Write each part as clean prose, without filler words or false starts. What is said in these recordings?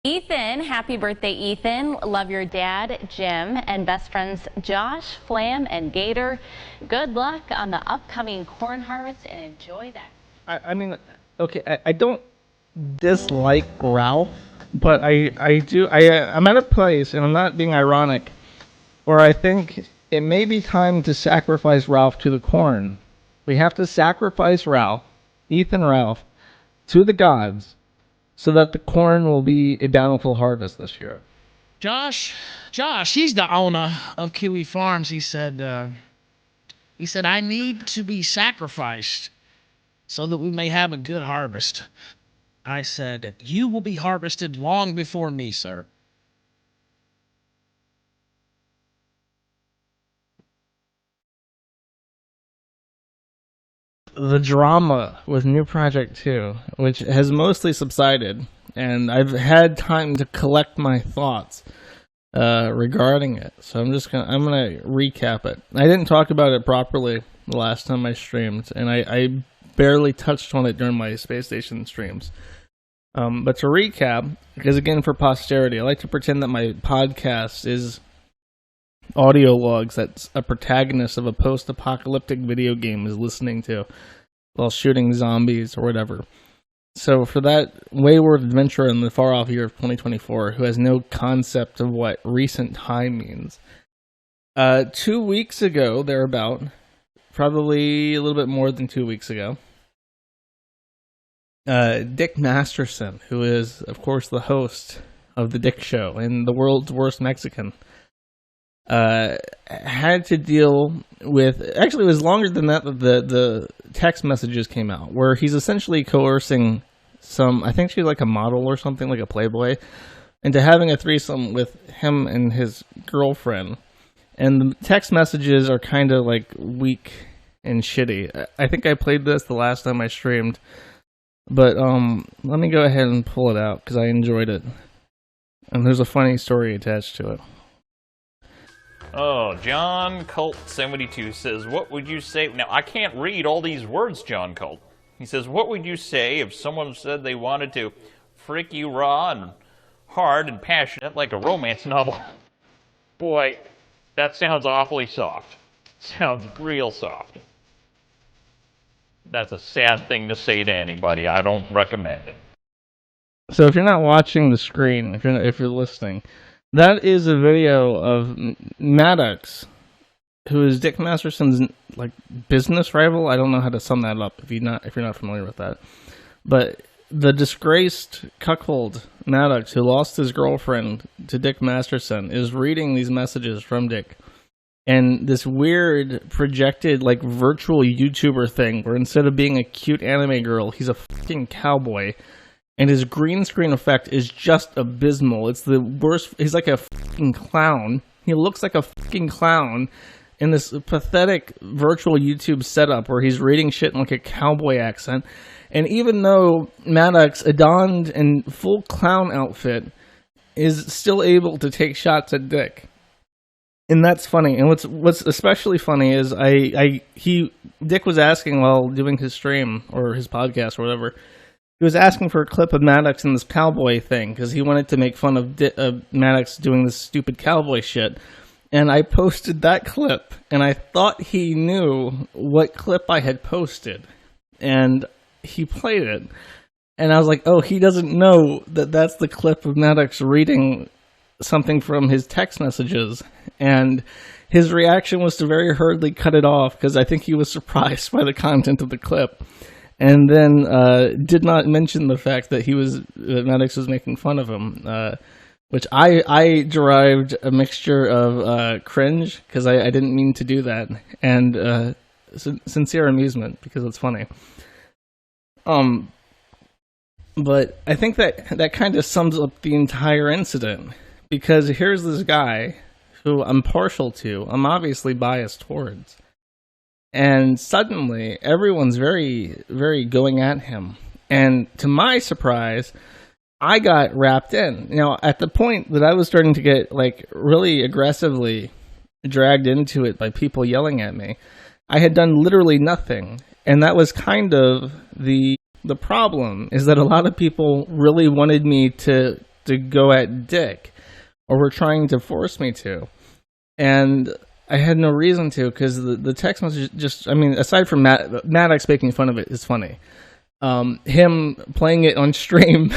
Ethan, happy birthday, Ethan. Love your dad, Jim, and best friends Josh, Flam, and Gator. Good luck on the upcoming corn harvest and enjoy that. I mean, okay, I don't dislike Ralph, but I'm at a place, and I'm not being ironic, where I think it may be time to sacrifice Ralph to the corn. We have to sacrifice Ethan Ralph, to the gods, so that the corn will be a bountiful harvest this year. Josh, he's the owner of Kiwi Farms. He said, I need to be sacrificed so that we may have a good harvest. I said, you will be harvested long before me, sir. The drama with New Project 2, which has mostly subsided, and I've had time to collect my thoughts regarding it. So I'm gonna recap it. I didn't talk about it properly the last time I streamed, and I barely touched on it during my Space Station streams. But to recap, because again, for posterity, I like to pretend that my podcast is audio logs that a protagonist of a post-apocalyptic video game is listening to while shooting zombies or whatever. So for that wayward adventurer in the far-off year of 2024 who has no concept of what recent time means, 2 weeks ago, thereabout, probably a little bit more than 2 weeks ago, Dick Masterson, who is, of course, the host of The Dick Show and the world's worst Mexican, had to deal with, actually it was longer than that, the text messages came out, where he's essentially coercing I think she's like a model or something, like a Playboy, into having a threesome with him and his girlfriend. And the text messages are kind of like weak and shitty. I think I played this the last time I streamed, but let me go ahead and pull it out because I enjoyed it. And there's a funny story attached to it. Oh, John Colt 72 says, what would you say? Now, I can't read all these words, John Colt. He says, what would you say if someone said they wanted to frick you raw and hard and passionate like a romance novel? Boy, that sounds awfully soft. Sounds real soft. That's a sad thing to say to anybody. I don't recommend it. So if you're not watching the screen, if you're listening, that is a video of Maddox, who is Dick Masterson's like business rival. I don't know how to sum that up if you're not familiar with that. But the disgraced cuckold Maddox, who lost his girlfriend to Dick Masterson, is reading these messages from Dick. And this weird projected like virtual YouTuber thing where instead of being a cute anime girl, he's a fucking cowboy. And his green screen effect is just abysmal. It's the worst. He's like a fucking clown. He looks like a fucking clown in this pathetic virtual YouTube setup where he's reading shit in like a cowboy accent. And even though Maddox, adorned in full clown outfit, is still able to take shots at Dick. And that's funny. And what's especially funny is Dick was asking while doing his stream or his podcast or whatever. He was asking for a clip of Maddox in this cowboy thing because he wanted to make fun of Maddox doing this stupid cowboy shit. And I posted that clip, and I thought he knew what clip I had posted. And he played it. And I was like, oh, he doesn't know that that's the clip of Maddox reading something from his text messages. And his reaction was to very hurriedly cut it off because I think he was surprised by the content of the clip. And then did not mention the fact that Maddox was making fun of him, which I derived a mixture of cringe, because I didn't mean to do that, and sincere amusement, because it's funny. But I think that kind of sums up the entire incident, because here's this guy who I'm partial to, I'm obviously biased towards. And suddenly, everyone's very, very going at him. And to my surprise, I got wrapped in. Now, at the point that I was starting to get, like, really aggressively dragged into it by people yelling at me, I had done literally nothing. And that was kind of the problem, is that a lot of people really wanted me to to go at Dick, or were trying to force me to. And I had no reason to, because the text message just, I mean, aside from Maddox making fun of it is funny. Him playing it on stream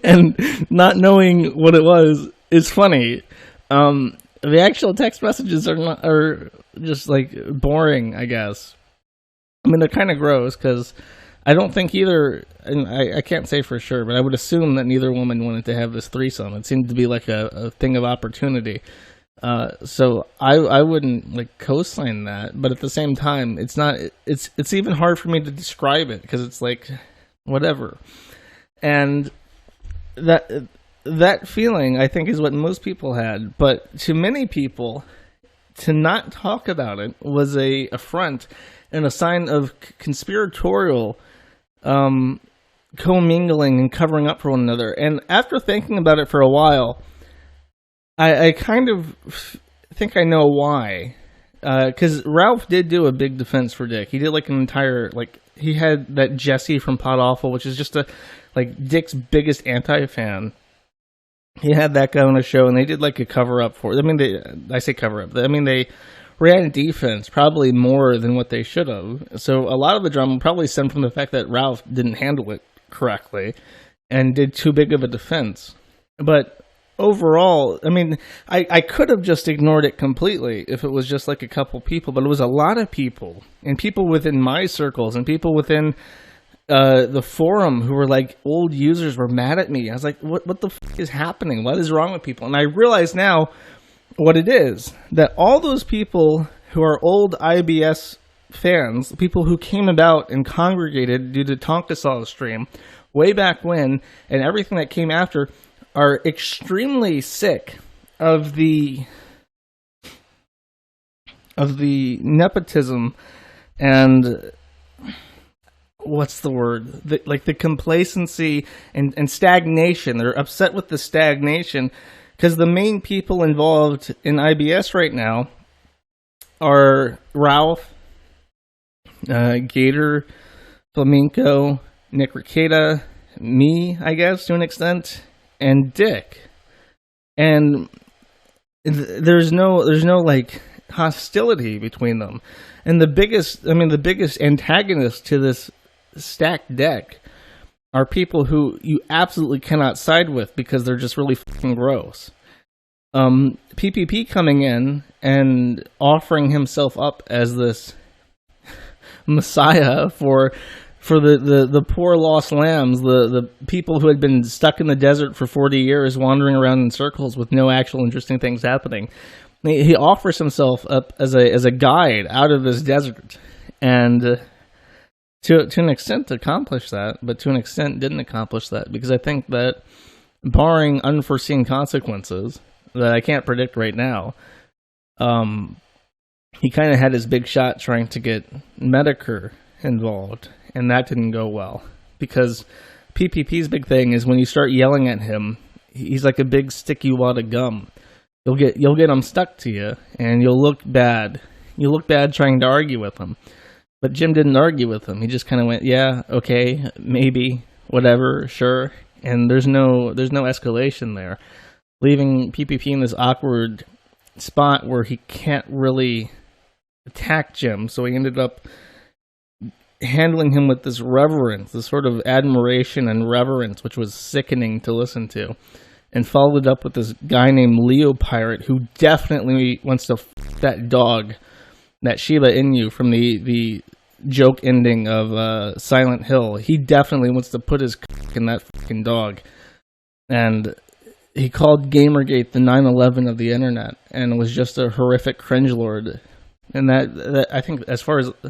and not knowing what it was is funny. The actual text messages are just like boring, I guess. I mean, they're kind of gross, because I don't think either, and I can't say for sure, but I would assume that neither woman wanted to have this threesome. It seemed to be like a thing of opportunity. So I wouldn't like co-sign that, but at the same time, it's even hard for me to describe it, because it's like whatever. And that feeling, I think, is what most people had, but to many people, to not talk about it was a affront and a sign of conspiratorial commingling and covering up for one another. And after thinking about it for a while, I kind of think I know why. Because Ralph did do a big defense for Dick. He did like an entire, like, he had that Jesse from Pod Awful, which is just Dick's biggest anti-fan. He had that guy on a show, and they did like a cover-up for it. I mean, I say cover-up. I mean, they ran defense probably more than what they should have. So a lot of the drama probably stemmed from the fact that Ralph didn't handle it correctly and did too big of a defense. But overall, I mean, I could have just ignored it completely if it was just like a couple people, but it was a lot of people, and people within my circles, and people within the forum who were like old users were mad at me. I was like, what the f*** is happening? What is wrong with people? And I realize now what it is, that all those people who are old IBS fans, people who came about and congregated due to Tonka Saw stream way back when, and everything that came after, are extremely sick of the nepotism and what's the word? The complacency and stagnation. They're upset with the stagnation, because the main people involved in IBS right now are Ralph, Gator, Flamenco, Nick Ricada, me, I guess, to an extent, and Dick. And there's no like hostility between them. And the biggest antagonist to this stacked deck are people who you absolutely cannot side with, because they're just really fucking gross. PPP coming in and offering himself up as this messiah for the poor lost lambs, the people who had been stuck in the desert for 40 years, wandering around in circles with no actual interesting things happening. He offers himself up as a guide out of this desert, and to an extent accomplished that, but to an extent didn't accomplish that, because I think that, barring unforeseen consequences that I can't predict right now, he kind of had his big shot trying to get Medicare involved, and that didn't go well, because PPP's big thing is when you start yelling at him, he's like a big sticky wad of gum. You'll get him stuck to you, and you'll look bad. You look bad trying to argue with him. But Jim didn't argue with him. He just kind of went, yeah, okay, maybe, whatever, sure. And there's no escalation there, leaving PPP in this awkward spot where he can't really attack Jim. So he ended up handling him with this reverence, this sort of admiration and reverence, which was sickening to listen to. And followed up with this guy named Leo Pirate, who definitely wants to f*** that dog, that Shiba Inu from the joke ending of Silent Hill. He definitely wants to put his cock in that fucking dog. And he called Gamergate the 9/11 of the internet, and was just a horrific cringelord. And that I think, as far as, I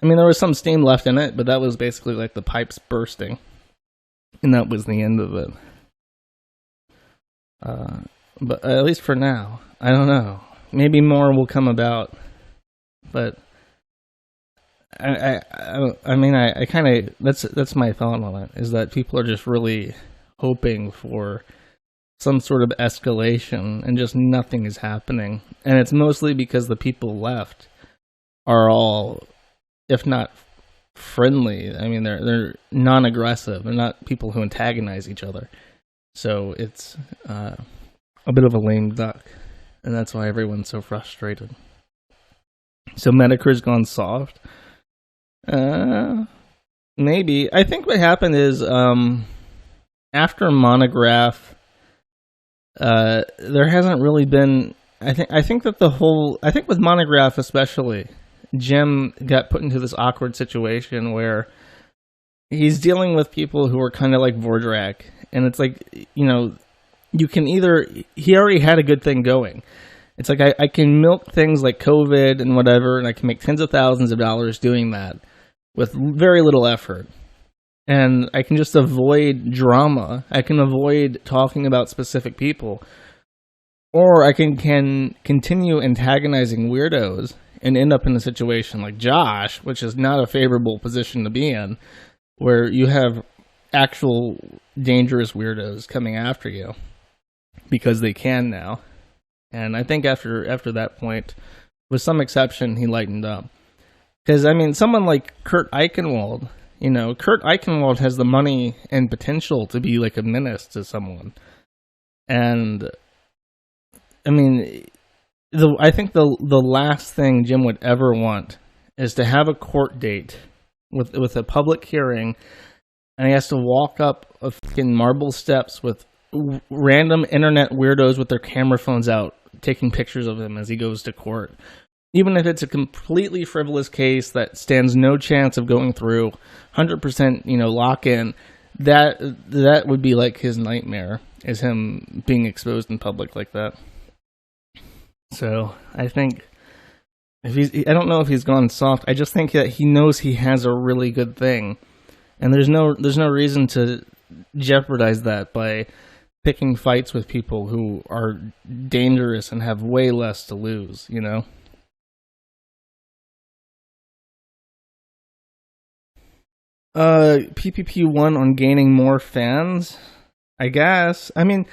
mean, there was some steam left in it, but that was basically like the pipes bursting. And that was the end of it. But at least for now, I don't know. Maybe more will come about. But I mean, I kind of, that's my thought on it, is that people are just really hoping for some sort of escalation, and just nothing is happening. And it's mostly because the people left are all, if not friendly, I mean, they're non-aggressive. They're not people who antagonize each other. So it's a bit of a lame duck, and that's why everyone's so frustrated. So Medicare's gone soft. Maybe. I think what happened is after Monograph, there hasn't really been. I think with Monograph especially, Jim got put into this awkward situation where he's dealing with people who are kind of like Vordrak, and it's like, you can either, he already had a good thing going. It's like I can milk things like COVID and whatever, and I can make tens of thousands of dollars doing that with very little effort. And I can just avoid drama. I can avoid talking about specific people. Or I can continue antagonizing weirdos and end up in a situation like Josh, which is not a favorable position to be in, where you have actual dangerous weirdos coming after you because they can now. And I think after that point, with some exception, he lightened up. Because, someone like Kurt Eichenwald, Kurt Eichenwald has the money and potential to be like a menace to someone. And, I think the last thing Jim would ever want is to have a court date with a public hearing, and he has to walk up a fucking marble steps with random internet weirdos with their camera phones out, taking pictures of him as he goes to court. Even if it's a completely frivolous case that stands no chance of going through, 100%, lock in, that would be like his nightmare, is him being exposed in public like that. So I think I don't know if he's gone soft. I just think that he knows he has a really good thing, and there's no reason to jeopardize that by picking fights with people who are dangerous and have way less to lose, PPP1 on gaining more fans, I guess. Okay,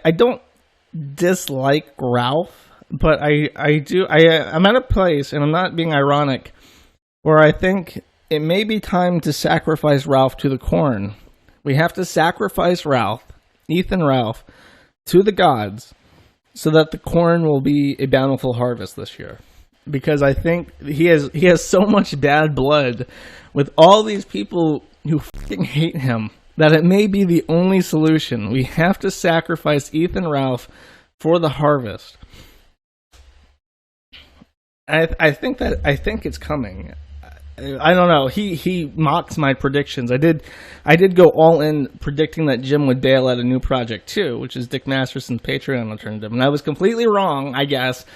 I don't dislike Ralph, but I'm at a place, and I'm not being ironic, where I think it may be time to sacrifice Ralph to the corn. We have to sacrifice Ethan Ralph, to the gods, so that the corn will be a bountiful harvest this year. Because I think he has so much bad blood with all these people who fucking hate him that it may be the only solution. We have to sacrifice Ethan Ralph for the harvest. I think it's coming. I don't know. He mocks my predictions. I did go all in predicting that Jim would bail out a new project too, which is Dick Masterson's Patreon alternative, and I was completely wrong, I guess.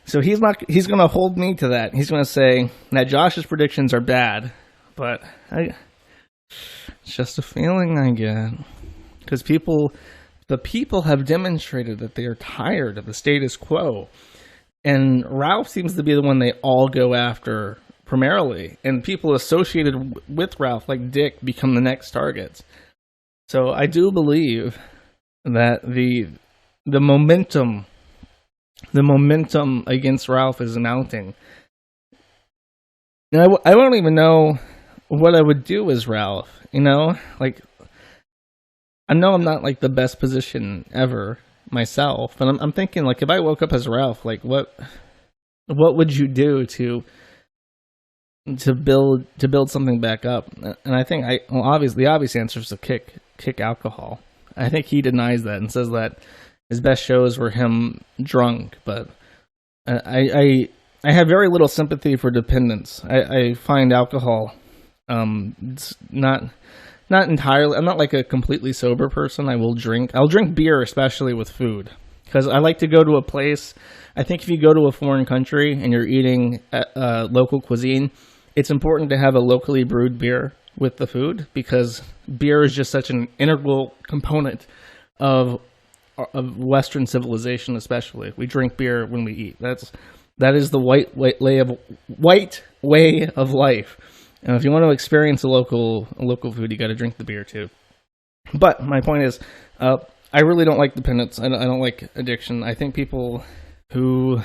So he's going to hold me to that. He's going to say that Josh's predictions are bad, but it's just a feeling I get, because the people have demonstrated that they are tired of the status quo, and Ralph seems to be the one they all go after primarily, and people associated with Ralph, like Dick, become the next targets. So I do believe that the momentum against Ralph is mounting. And I don't even know what I would do as Ralph. Like, I know I'm not like the best position ever myself, but I'm thinking, like, if I woke up as Ralph, like, what would you do to build something back up? And I think the obvious answer is to kick alcohol. I think he denies that and says that his best shows were him drunk, but I have very little sympathy for dependence. I find alcohol it's not entirely. I'm not like a completely sober person. I'll drink beer, especially with food, because I like to go to a place. I think if you go to a foreign country and you're eating local cuisine, it's important to have a locally brewed beer with the food, because beer is just such an integral component of Western civilization. Especially, we drink beer when we eat. That is the white way of life. And if you want to experience a local food, you got to drink the beer too. But my point is, I really don't like dependence. I don't like addiction. I think people who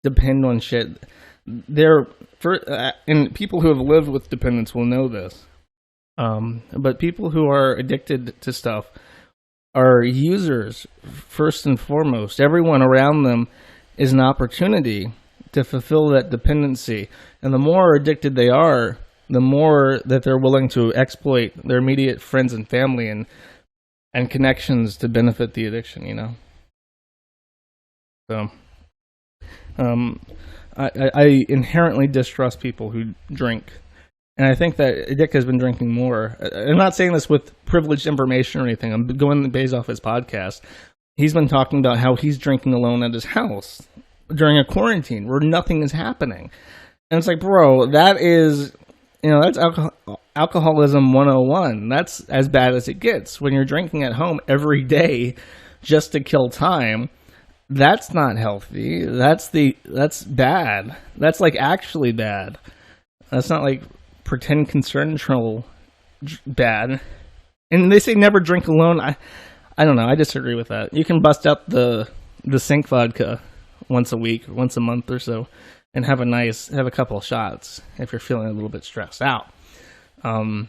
depend on shit, and people who have lived with dependence will know this. But people who are addicted to stuff are users first and foremost. Everyone around them is an opportunity to fulfill that dependency. And the more addicted they are, the more that they're willing to exploit their immediate friends and family and connections to benefit the addiction, you know? So, I inherently distrust people who drink. And I think that Dick has been drinking more. I'm not saying this with privileged information or anything. I'm going based off his podcast. He's been talking about how he's drinking alone at his house during a quarantine where nothing is happening. And it's like, bro, that is, that's alcoholism 101. That's as bad as it gets. When you're drinking at home every day just to kill time, that's not healthy. That's bad. That's like actually bad. That's not like pretend consensual bad. And they say never drink alone. I don't know. I disagree with that. You can bust up the sink vodka once a week, once a month or so, and have a couple of shots if you're feeling a little bit stressed out. But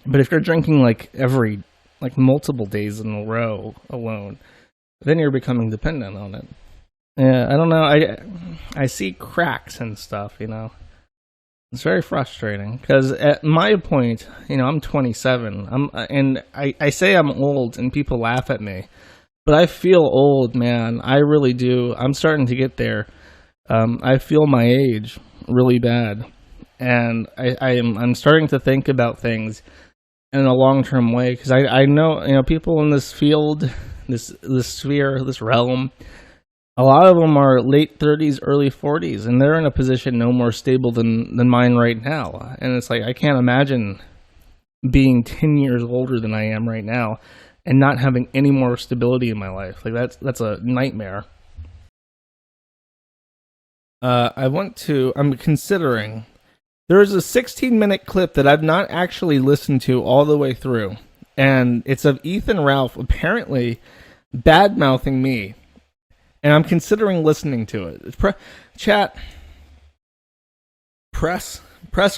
if you're drinking like multiple days in a row alone, then you're becoming dependent on it. Yeah, I don't know. I see cracks and stuff, It's very frustrating because at my point, I'm 27. I say I'm old and people laugh at me, but I feel old, man. I really do. I'm starting to get there. I feel my age really bad, and I'm starting to think about things in a long-term way because I know people in this field, this sphere, this realm. A lot of them are late 30s, early 40s, and they're in a position no more stable than mine right now. And it's like, I can't imagine being 10 years older than I am right now and not having any more stability in my life. Like, that's a nightmare. I'm considering, there's a 16-minute clip that I've not actually listened to all the way through. And it's of Ethan Ralph apparently bad-mouthing me. And I'm considering listening to it. Chat, press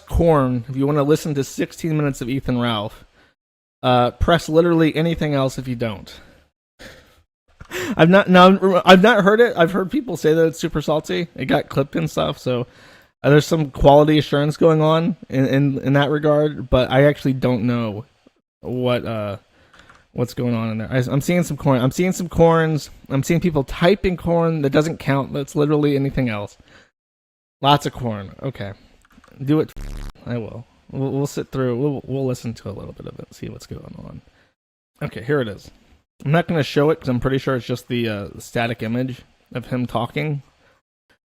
corn if you want to listen to 16 minutes of Ethan Ralph. Press literally anything else if you don't. I've not heard it. I've heard people say that it's super salty. It got clipped and stuff, so there's some quality assurance going on in that regard. But I actually don't know what's going on in there. I'm seeing some corn. I'm seeing some corns. I'm seeing people typing corn. That doesn't count. That's literally anything else. Lots of corn. Okay. Do it. I will. We'll sit through. We'll listen to a little bit of it. See what's going on. Okay, here it is. I'm not going to show it because I'm pretty sure it's just the static image of him talking.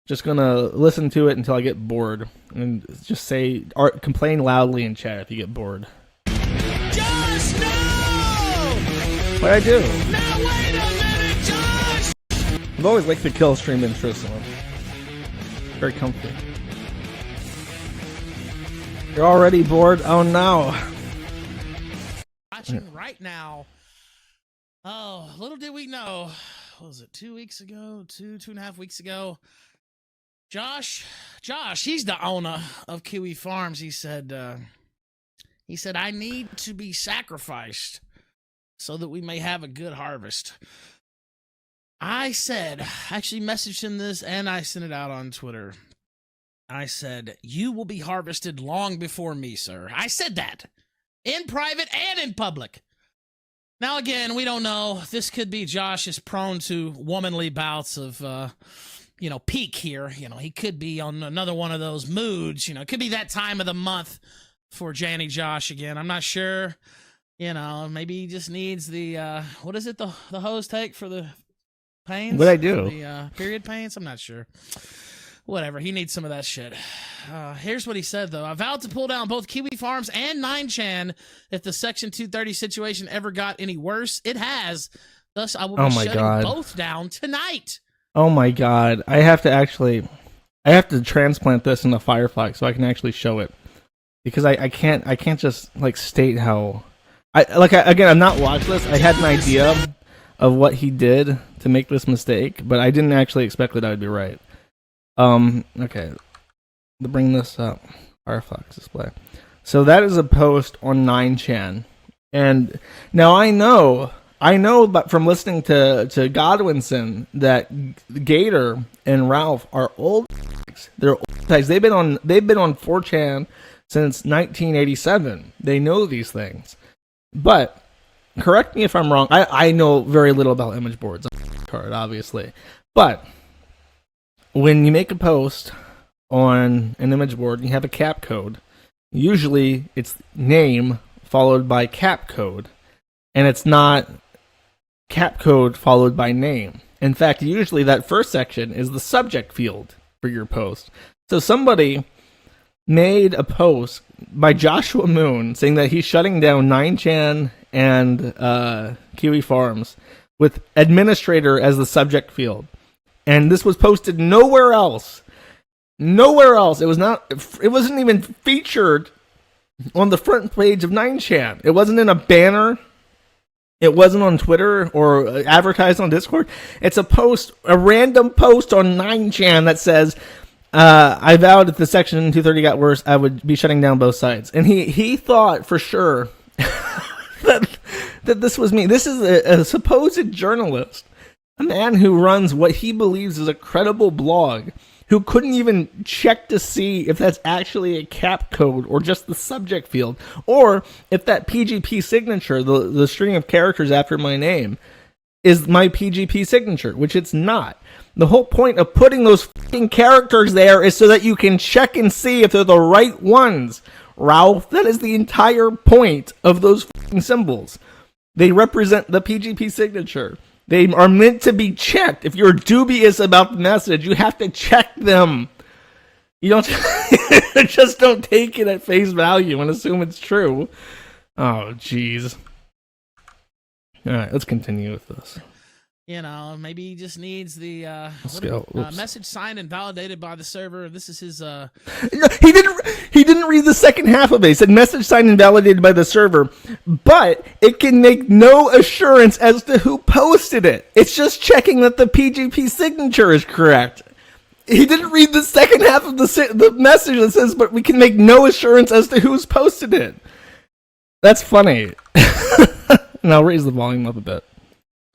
Just going to listen to it until I get bored. And just say, or complain loudly in chat if you get bored. Josh, no! What'd I do? Now wait a minute, Josh! I've always liked the Killstream intro song. Very comfy. You're already bored? Oh no. Watching right now. Oh, little did we know. What was it, 2 weeks ago? Two and a half weeks ago? Josh, he's the owner of Kiwi Farms. He said, I need to be sacrificed so that we may have a good harvest. I actually messaged him this and I sent it out on Twitter. I said, you will be harvested long before me, sir. I said that in private and in public. Now, again, we don't know. This could be Josh is prone to womanly bouts of, peak here. He could be on another one of those moods. It could be that time of the month for Janny Josh again. I'm not sure. Maybe he just needs the, what is it the hose take for the pains? What'd I do? The period pains? I'm not sure. Whatever. He needs some of that shit. Here's what he said, though. I vowed to pull down both Kiwi Farms and 9chan if the Section 230 situation ever got any worse. It has. Thus, I will be shutting both down tonight. Oh my god. I have to transplant this into Firefox so I can actually show it. Because I can't just state how I'm not watchless. I had an idea of what he did to make this mistake, but I didn't actually expect that I would be right. Okay. To bring this up, Firefox display. So that is a post on 9chan. And now I know but from listening to Godwinson that Gator and Ralph are old guys. They're old guys. They've been on 4chan since 1987. They know these things. But correct me if I'm wrong. I know very little about image boards, obviously. But when you make a post on an image board and you have a cap code, usually it's name followed by cap code, and it's not cap code followed by name. In fact, usually that first section is the subject field for your post. So somebody made a post by Joshua Moon saying that he's shutting down 9chan and Kiwi Farms with administrator as the subject field. And this was posted nowhere else. Nowhere else. It wasn't even featured on the front page of 9chan. It wasn't in a banner. It wasn't on Twitter or advertised on Discord. It's a random post on 9chan that says, I vowed if the Section 230 got worse, I would be shutting down both sides. And he thought for sure that this was me. This is a supposed journalist, a man who runs what he believes is a credible blog, who couldn't even check to see if that's actually a cap code or just the subject field, or if that PGP signature, the string of characters after my name, is my PGP signature, which it's not. The whole point of putting those fucking characters there is so that you can check and see if they're the right ones. Ralph, that is the entire point of those fucking symbols. They represent the PGP signature. They are meant to be checked. If you're dubious about the message, you have to check them. You don't just don't take it at face value and assume it's true. Oh, jeez. All right, let's continue with this. You know, maybe he just needs the message signed and validated by the server. This is his. No, he didn't read the second half of it. He said message signed and validated by the server, but it can make no assurance as to who posted it. It's just checking that the PGP signature is correct. He didn't read the second half of the message that says, but we can make no assurance as to who's posted it. That's funny. And I'll raise the volume up a bit.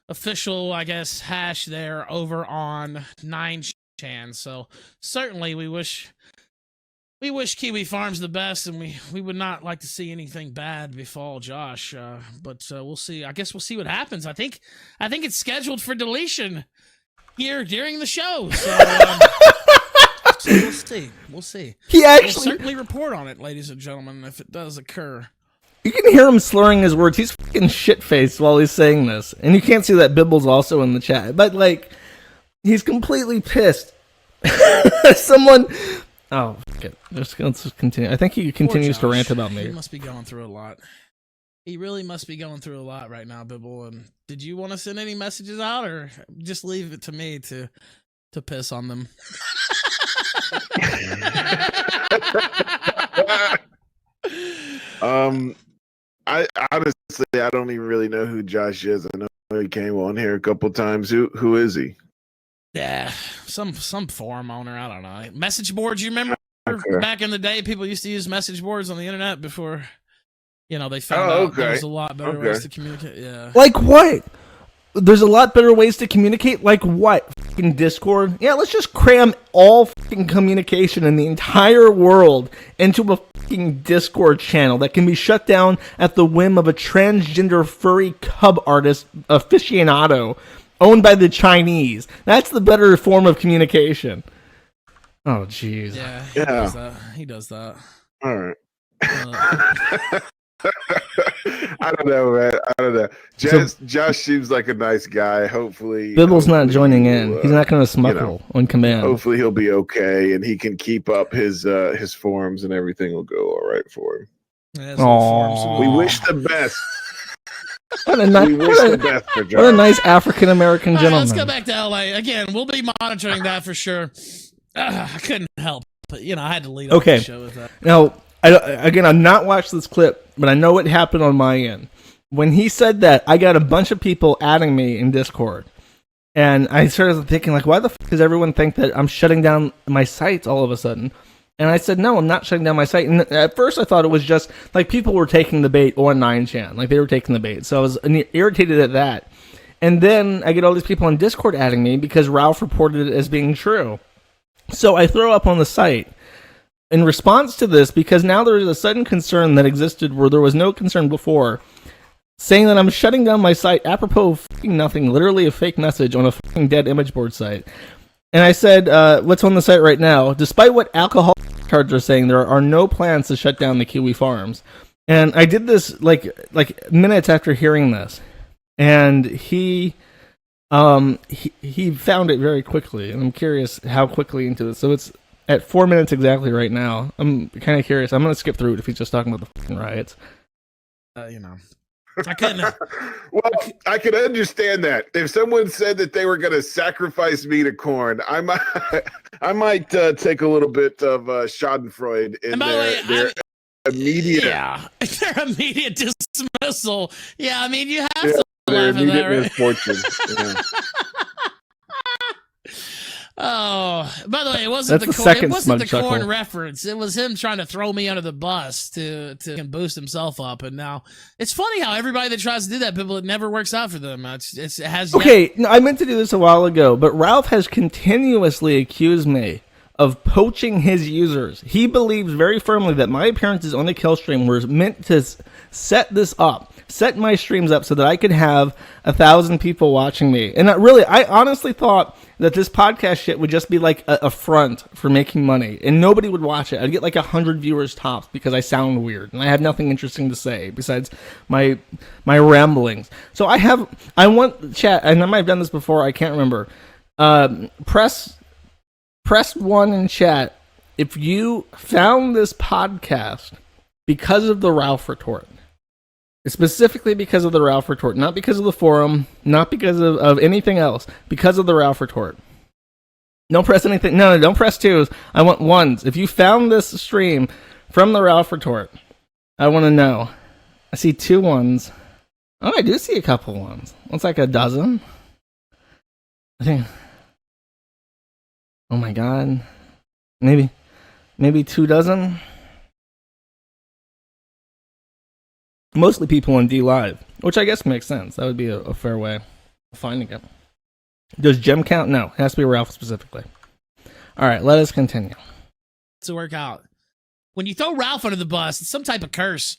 Official, I guess, hash there over on 9chan. So certainly we wish Kiwi Farms the best, and we would not like to see anything bad befall Josh. But we'll see. I guess we'll see what happens. I think it's scheduled for deletion here during the show. So, so we'll see. We'll certainly report on it, ladies and gentlemen, if it does occur. You can hear him slurring his words. He's fucking shit-faced while he's saying this. And you can't see that Bibble's also in the chat. But, like, he's completely pissed. Someone... Oh, fuck it. Let's just continue. I think he continues to rant about me. He must be going through a lot. He really must be going through a lot right now, Bibble. And did you want to send any messages out, or just leave it to me to piss on them? I honestly, I don't even really know who Josh is. I know he came on here a couple times. Who is he? Yeah, some forum owner. I don't know. Message boards. You remember back in the day, people used to use message boards on the internet before, they found out there was a lot better ways to communicate. Yeah. Like what? There's a lot better ways to communicate? Like what? Fucking Discord? Yeah, let's just cram all fucking communication in the entire world into a fucking Discord channel that can be shut down at the whim of a transgender furry cub artist aficionado owned by the Chinese. That's the better form of communication. Oh, jeez. Yeah. He does that. All right. I don't know, man. I don't know. Josh seems like a nice guy. Hopefully, Bibble's not joining in. He's not going to smuggle on command. Hopefully, he'll be okay, and he can keep up his forums, and everything will go all right for him. We wish the best. What a nice African American gentleman. Let's go back to LA again. We'll be monitoring that for sure. I couldn't help, but I had to lead off the show with that. Now, I've not watched this clip, but I know what happened on my end. When he said that, I got a bunch of people adding me in Discord. And I started thinking, like, why the fuck does everyone think that I'm shutting down my sites all of a sudden? And I said, no, I'm not shutting down my site. And at first I thought it was just like people were taking the bait on 9chan. Like they were taking the bait. So I was irritated at that. And then I get all these people on Discord adding me because Ralph reported it as being true. So I throw up on the site in response to this, because now there is a sudden concern that existed where there was no concern before, saying that I'm shutting down my site apropos of fucking nothing, literally a fake message on a fucking dead image board site. And I said, what's on the site right now? Despite what alcohol cards are saying, there are no plans to shut down the Kiwi farms. And I did this like minutes after hearing this, and he found it very quickly, and I'm curious how quickly into this. So it's at 4 minutes exactly right now. I'm kind of curious. I'm going to skip through it if he's just talking about the fucking riots. I couldn't. Well, I could understand that. If someone said that they were going to sacrifice me to corn, I might take a little bit of Schadenfreude in their immediate. Yeah, their immediate dismissal. Yeah, I mean, you have to their laugh at that, right? misfortune. Yeah. Oh, by the way, it wasn't That's the corn reference. It was him trying to throw me under the bus to boost himself up. And now it's funny how everybody that tries to do that, people, it never works out for them. It has. Okay, no, I meant to do this a while ago, but Ralph has continuously accused me of poaching his users. He believes very firmly that my appearances on the Killstream were meant to set this up. Set my streams up so that I could have 1,000 people watching me. And I honestly thought that this podcast shit would just be like a front for making money, and nobody would watch it. I'd get like 100 viewers tops because I sound weird and I have nothing interesting to say besides my ramblings. So I want chat, and I might have done this before, I can't remember. Press 1 in chat if you found this podcast because of the Ralph retort. Specifically because of the Ralph retort, not because of the forum, not because of anything else, because of the Ralph retort. Don't press anything. No, don't press 2s. I want 1s. If you found this stream from the Ralph retort, I want to know. I see 2 1s. Oh, I do see a couple 1s. Looks like a dozen. I think. Oh my god. Maybe 2 dozen. Mostly people on D Live, which I guess makes sense. That would be a fair way of finding it. Does Gem count? No, it has to be Ralph specifically. All right, let us continue. To work out. When you throw Ralph under the bus, it's some type of curse.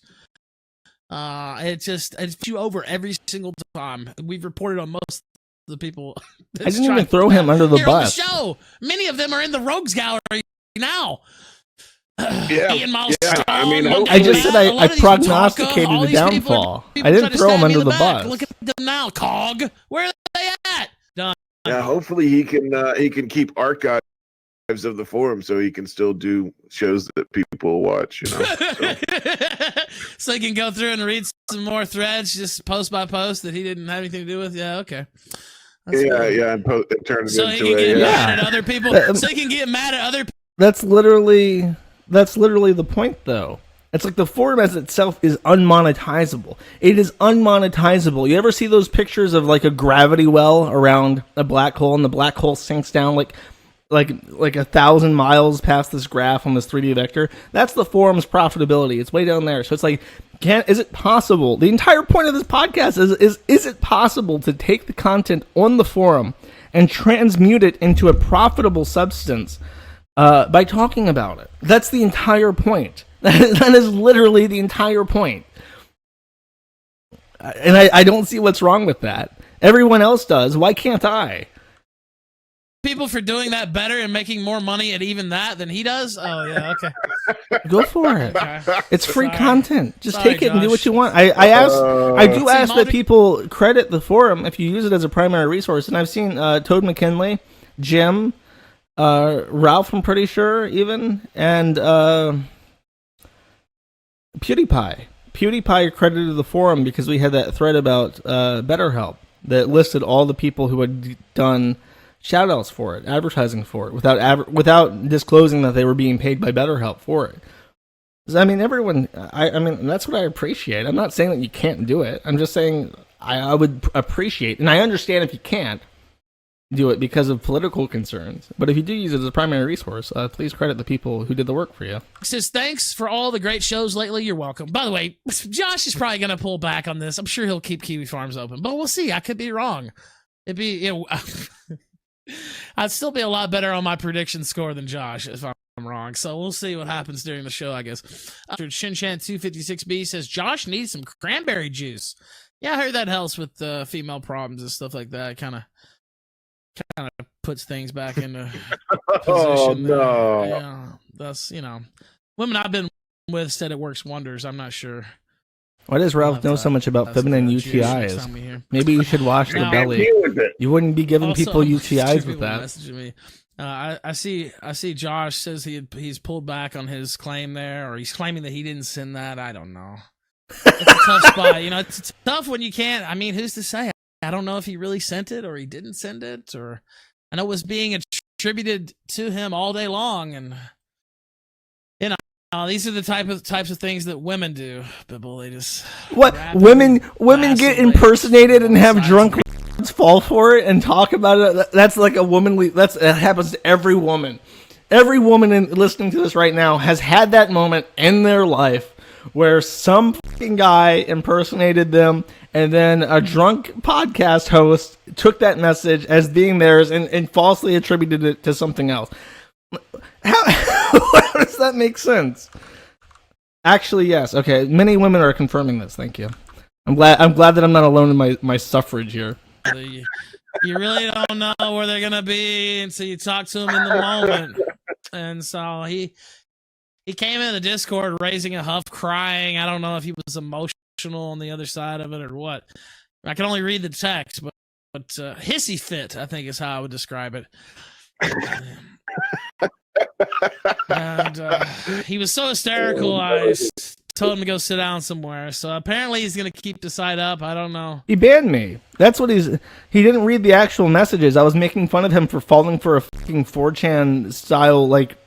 It's you over every single time. We've reported on most of the people. I didn't even throw him under the bus. On the show. Many of them are in the Rogues Gallery now. Yeah, I mean, I just said I prognosticated the downfall. I didn't throw him under the bus. Look at them now, Cog. Where are they at? Done. Yeah, hopefully he can keep archives of the forum so he can still do shows that people watch. You know, so he can go through and read some more threads, just post by post that he didn't have anything to do with. Yeah, okay. That's and turn it so into he can get mad at other people. So he can get mad at other people. That's literally the point, though. It's like the forum as itself is unmonetizable. It is unmonetizable. You ever see those pictures of like a gravity well around a black hole, and the black hole sinks down like 1,000 miles past this graph on this 3D vector? That's the forum's profitability. It's way down there. So it's like, is it possible? The entire point of this podcast is it possible to take the content on the forum and transmute it into a profitable substance by talking about it? That's the entire point. That is literally the entire point. And I don't see what's wrong with that. Everyone else does. Why can't I? People for doing that better and making more money at even that than he does? Oh, yeah, okay. Go for it. Okay. It's free content. Just Sorry, take it and do Josh. what you want. I do ask that people credit the forum if you use it as a primary resource. And I've seen Toad McKinley, Jim, Ralph, I'm pretty sure, even, and PewDiePie. PewDiePie credited the forum because we had that thread about BetterHelp that listed all the people who had done shoutouts for it, advertising for it, without disclosing that they were being paid by BetterHelp for it. I mean, everyone. I mean, that's what I appreciate. I'm not saying that you can't do it. I'm just saying I would appreciate, and I understand if you can't. do it because of political concerns. But if you do use it as a primary resource, please credit the people who did the work for you. Says, thanks for all the great shows lately. You're welcome. By the way, Josh is probably going to pull back on this. I'm sure he'll keep Kiwi Farms open, but we'll see. I could be wrong. It'd be, I'd still be a lot better on my prediction score than Josh if I'm wrong. So we'll see what happens during the show, I guess. Shinchan256B says, Josh needs some cranberry juice. Yeah, I heard that helps with female problems and stuff like that. Kind of puts things back into position. Oh, no. Yeah, that's, women I've been with said it works wonders. I'm not sure. Why does Ralph know so much about feminine UTIs? Maybe you should wash the belly. You wouldn't be giving people UTIs with that. Me. I see Josh says he's pulled back on his claim there, or he's claiming that he didn't send that. I don't know. It's a tough spot. It's tough when you can't. I mean, who's to say? I don't know if he really sent it or he didn't send it, or I know it was being attributed to him all day long, and these are the types of things that women do. Bibble, they just women get impersonated and have drunk fall for it and talk about it. That's like a womanly. That happens to every woman. Every woman listening to this right now has had that moment in their life where some fucking guy impersonated them, and then a drunk podcast host took that message as being theirs and falsely attributed it to something else. How does that make sense? Actually, yes. Okay, many women are confirming this. Thank you. I'm glad that I'm not alone in my suffrage here. You really don't know where they're gonna be until you talk to them in the moment. And so he came in the Discord raising a huff, crying. I don't know if he was emotional on the other side of it or what. I can only read the text, but hissy fit, I think is how I would describe it. And he was so hysterical, I told him to go sit down somewhere. So apparently he's going to keep the site up. I don't know. He banned me. That's what he didn't read the actual messages. I was making fun of him for falling for a fucking 4chan style, like,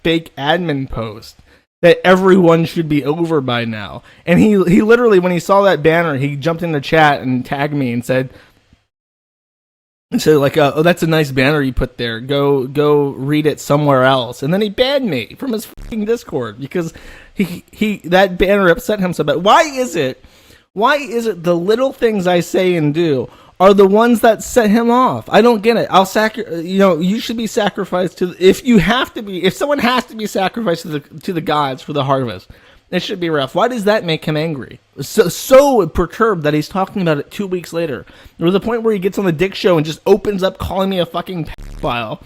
fake admin post that everyone should be over by now. And he literally, when he saw that banner, he jumped in the chat and tagged me and said, oh, that's a nice banner you put there. Go read it somewhere else. And then he banned me from his fucking Discord because that banner upset him so bad. Why is it the little things I say and do are the ones that set him off? I don't get it. You should be sacrificed if someone has to be sacrificed to the gods for the harvest. It should be rough. Why does that make him angry? So perturbed that he's talking about it 2 weeks later. There was a point where he gets on the Dick Show and just opens up calling me a fucking pedophile.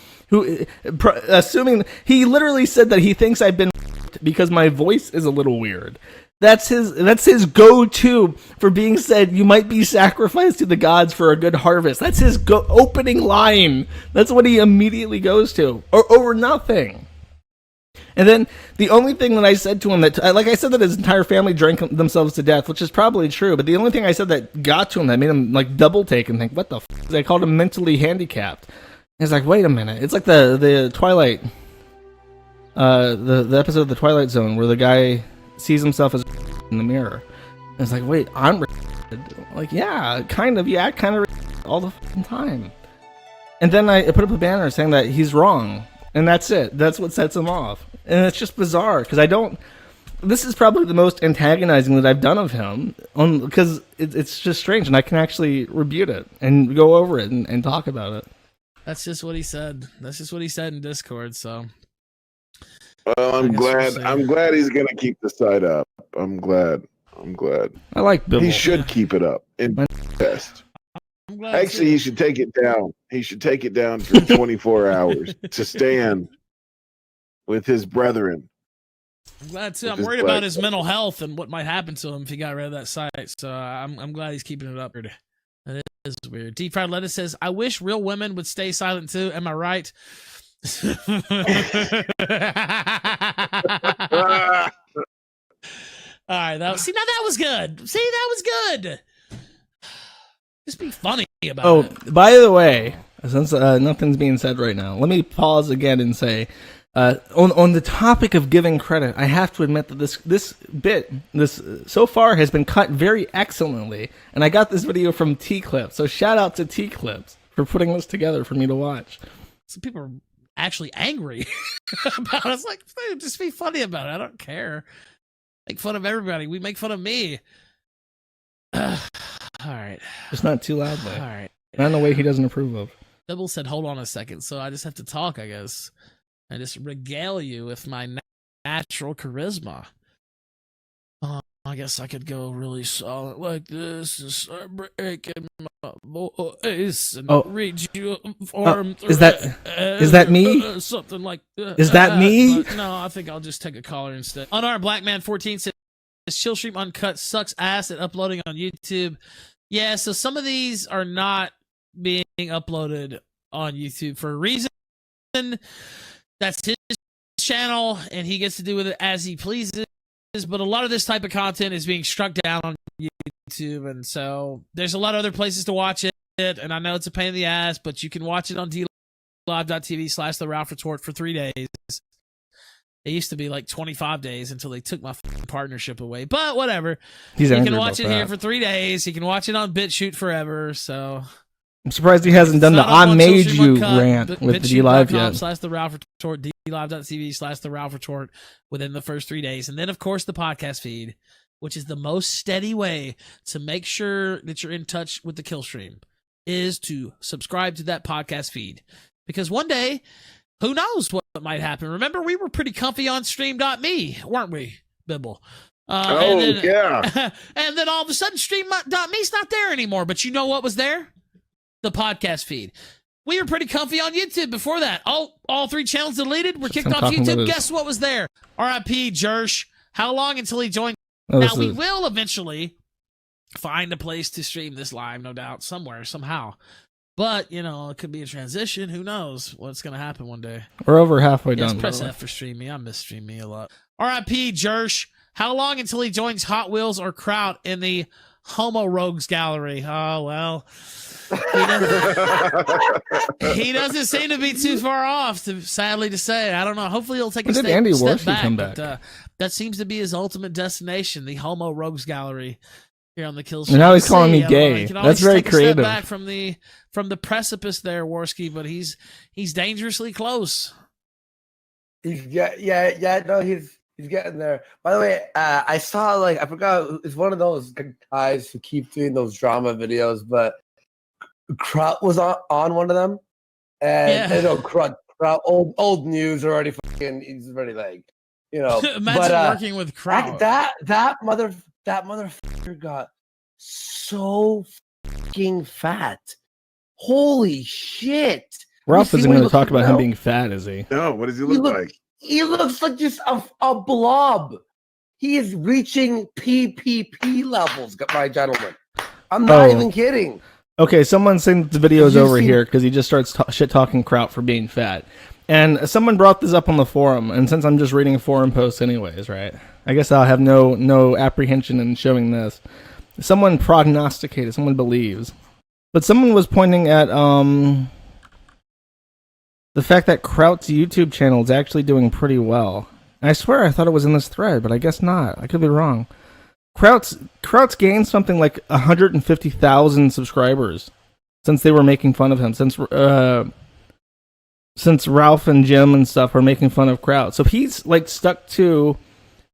Assuming he literally said that he thinks I've been because my voice is a little weird. That's his go-to for being said. You might be sacrificed to the gods for a good harvest. That's his opening line. That's what he immediately goes to, or over nothing. And then the only thing that I said to him I said that his entire family drank themselves to death, which is probably true. But the only thing I said that got to him, that made him like double take and think, what the f***? I called him mentally handicapped. He's like, wait a minute. It's like the Twilight, the episode of the Twilight Zone where the guy sees himself as in the mirror. And it's like, wait, I'm like, yeah, kind of all the fucking time. And then I put up a banner saying that he's wrong. And that's it. That's what sets him off. And it's just bizarre because this is probably the most antagonizing that I've done of him because it's just strange, and I can actually rebut it and go over it and talk about it. That's just what he said. That's just what he said in Discord. So, well, I'm glad he's gonna keep the site up. I'm glad. I like Bill. He should keep it up in test. Actually, he should take it down. He should take it down for 24 hours to stand with his brethren. I'm glad too. I'm worried about his mental health and what might happen to him if he got rid of that site. So I'm glad he's keeping it up. That is weird. Deep Fried Lettuce says, I wish real women would stay silent too. Am I right? All right. That was good. See, that was good. Just be funny about it. By the way, since nothing's being said right now, let me pause again and say, on the topic of giving credit, I have to admit that this bit so far has been cut very excellently, and I got this video from T-Clips, so shout out to T-Clips for putting this together for me to watch. Some people are actually angry about it. It's like, dude, just be funny about it. I don't care. Make fun of everybody. We make fun of me. All right. It's not too loud, though. All right. Not in a way he doesn't approve of. Double said, hold on a second. So I just have to talk, I guess. I just regale you with my natural charisma. I guess I could go really solid like this and start breaking my voice and read you form. Is that me? Something like that. Is that me? No, I think I'll just take a caller instead. Unarmed Black Man 14 says Killstream Uncut sucks ass at uploading on YouTube. Yeah, so some of these are not being uploaded on YouTube for a reason. That's his channel, and he gets to do with it as he pleases. But a lot of this type of content is being struck down on YouTube, and so there's a lot of other places to watch it. And I know it's a pain in the ass, but you can watch it on dlive.tv/The Ralph Retort for 3 days. It used to be like 25 days until they took my partnership away. But whatever. You can watch it here for 3 days. You can watch it on BitChute forever. So I'm surprised he hasn't done the I made you rant with the DLive yet. /The Ralph Retort, dlive.tv/The Ralph Retort within the first 3 days. And then, of course, the podcast feed, which is the most steady way to make sure that you're in touch with the Killstream, is to subscribe to that podcast feed. Because one day, who knows what might happen. Remember, we were pretty comfy on stream.me, weren't we, Bibble? Yeah. And then all of a sudden, stream.me's not there anymore. But you know what was there? The podcast feed. We were pretty comfy on YouTube before that. All 3 channels deleted. We're kicked off YouTube. Guess what was there? R.I.P. Jersh. How long until he joins? Now, we will eventually find a place to stream this live, no doubt, somewhere, somehow. But, you know, it could be a transition. Who knows what's going to happen one day. We're over halfway done. Press F for Stream Me. I miss Stream Me a lot. R.I.P. Jersh. How long until he joins Hot Wheels or Kraut in the Homo Rogues Gallery? Oh, well... He doesn't seem to be too far off, sadly to say. I don't know. Hopefully he'll take a step back. Come back? But, that seems to be his ultimate destination, the Homo Rogues Gallery here on the Killstream. And now he's calling me gay. That's very creative. Step back from the precipice there, Worski, but he's dangerously close. He's getting there. By the way, I saw I forgot, it's one of those guys who keep doing those drama videos, but Kraut was on one of them, and you know, Kraut, old news already. He's already Imagine working with Kraut. That motherfucker got so fucking fat. Holy shit! Ralph isn't going to talk about him being fat, is he? No. What does he look like? He looks like just a blob. He is reaching PPP levels, my gentlemen. I'm not even kidding. Okay, someone sent the videos over here because he just starts shit-talking Kraut for being fat. And someone brought this up on the forum, and since I'm just reading forum posts anyways, right? I guess I'll have no apprehension in showing this. Someone prognosticated, someone believes. But someone was pointing at the fact that Kraut's YouTube channel is actually doing pretty well. And I swear I thought it was in this thread, but I guess not. I could be wrong. Kraut's gained something like 150,000 subscribers since they were making fun of him. Since Ralph and Jim and stuff were making fun of Kraut, so he's stuck to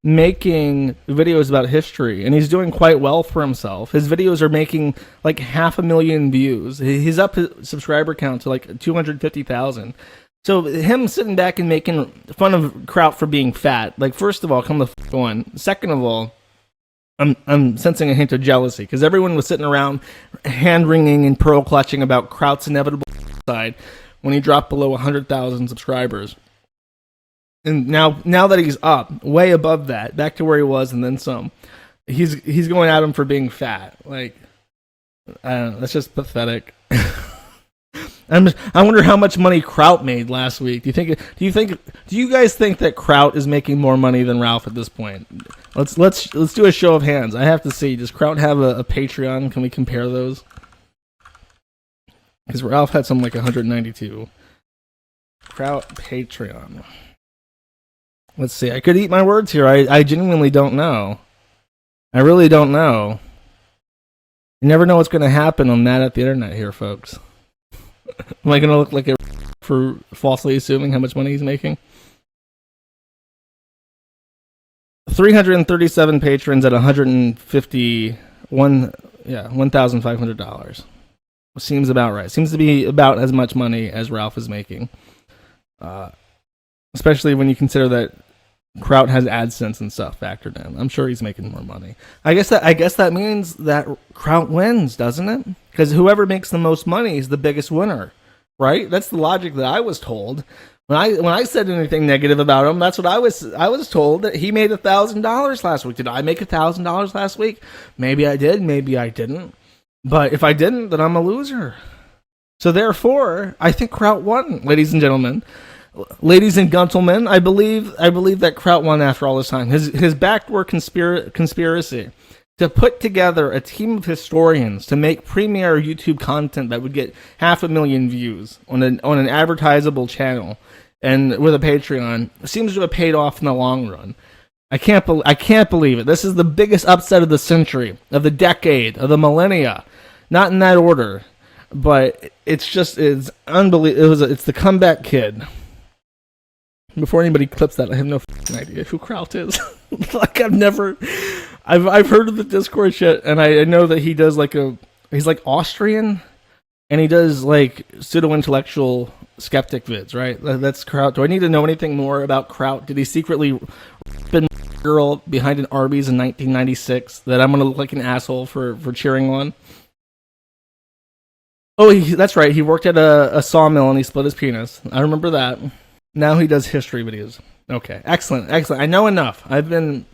making videos about history, and he's doing quite well for himself. His videos are making 500,000 views. He's up his subscriber count to 250,000. So him sitting back and making fun of Kraut for being fat, first of all, come the f*** on. Second of all, I'm sensing a hint of jealousy because everyone was sitting around hand-wringing and pearl-clutching about Kraut's inevitable side when he dropped below 100,000 subscribers. And now that he's up, way above that, back to where he was and then some, he's going at him for being fat. I don't know, that's just pathetic. I wonder how much money Kraut made last week. Do you guys think that Kraut is making more money than Ralph at this point? Let's do a show of hands. I have to see. Does Kraut have a Patreon? Can we compare those? Because Ralph had something like 192. Kraut Patreon. Let's see. I could eat my words here. I genuinely don't know. I really don't know. You never know what's going to happen on that at the internet here, folks. Am I gonna look like a for falsely assuming how much money he's making? 337 patrons at $1,500. Seems about right. Seems to be about as much money as Ralph is making. Especially when you consider that Kraut has AdSense and stuff factored in. I'm sure he's making more money. I guess that means that Kraut wins, doesn't it? Because whoever makes the most money is the biggest winner, right? That's the logic that I was told. When I said anything negative about him, that's what I was told, that he made $1,000 last week. Did I make $1,000 last week? Maybe I did, maybe I didn't. But if I didn't, then I'm a loser. So therefore, I think Kraut won, ladies and gentlemen. Ladies and gentlemen, I believe that Kraut won after all this time. His backdoor conspiracy to put together a team of historians to make premier YouTube content that would get 500,000 views on an advertisable channel and with a Patreon seems to have paid off in the long run. I can't believe it. This is the biggest upset of the century, of the decade, of the millennia. Not in that order, but it's unbelievable. It's the comeback kid. Before anybody clips that, I have no idea who Kraut is. Like I've heard of the Discord shit, and I know that he does he's like Austrian, and he does like pseudo-intellectual skeptic vids, right? That's Kraut. Do I need to know anything more about Kraut? Did he secretly been a girl behind an Arby's in 1996 that I'm gonna look like an asshole for cheering on? Oh, that's right. He worked at a sawmill and he split his penis. I remember that. Now he does history videos. Okay, excellent. I know enough. I've been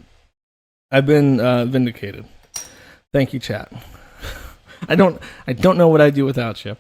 vindicated. Thank you, chat. I don't know what I'd do without you.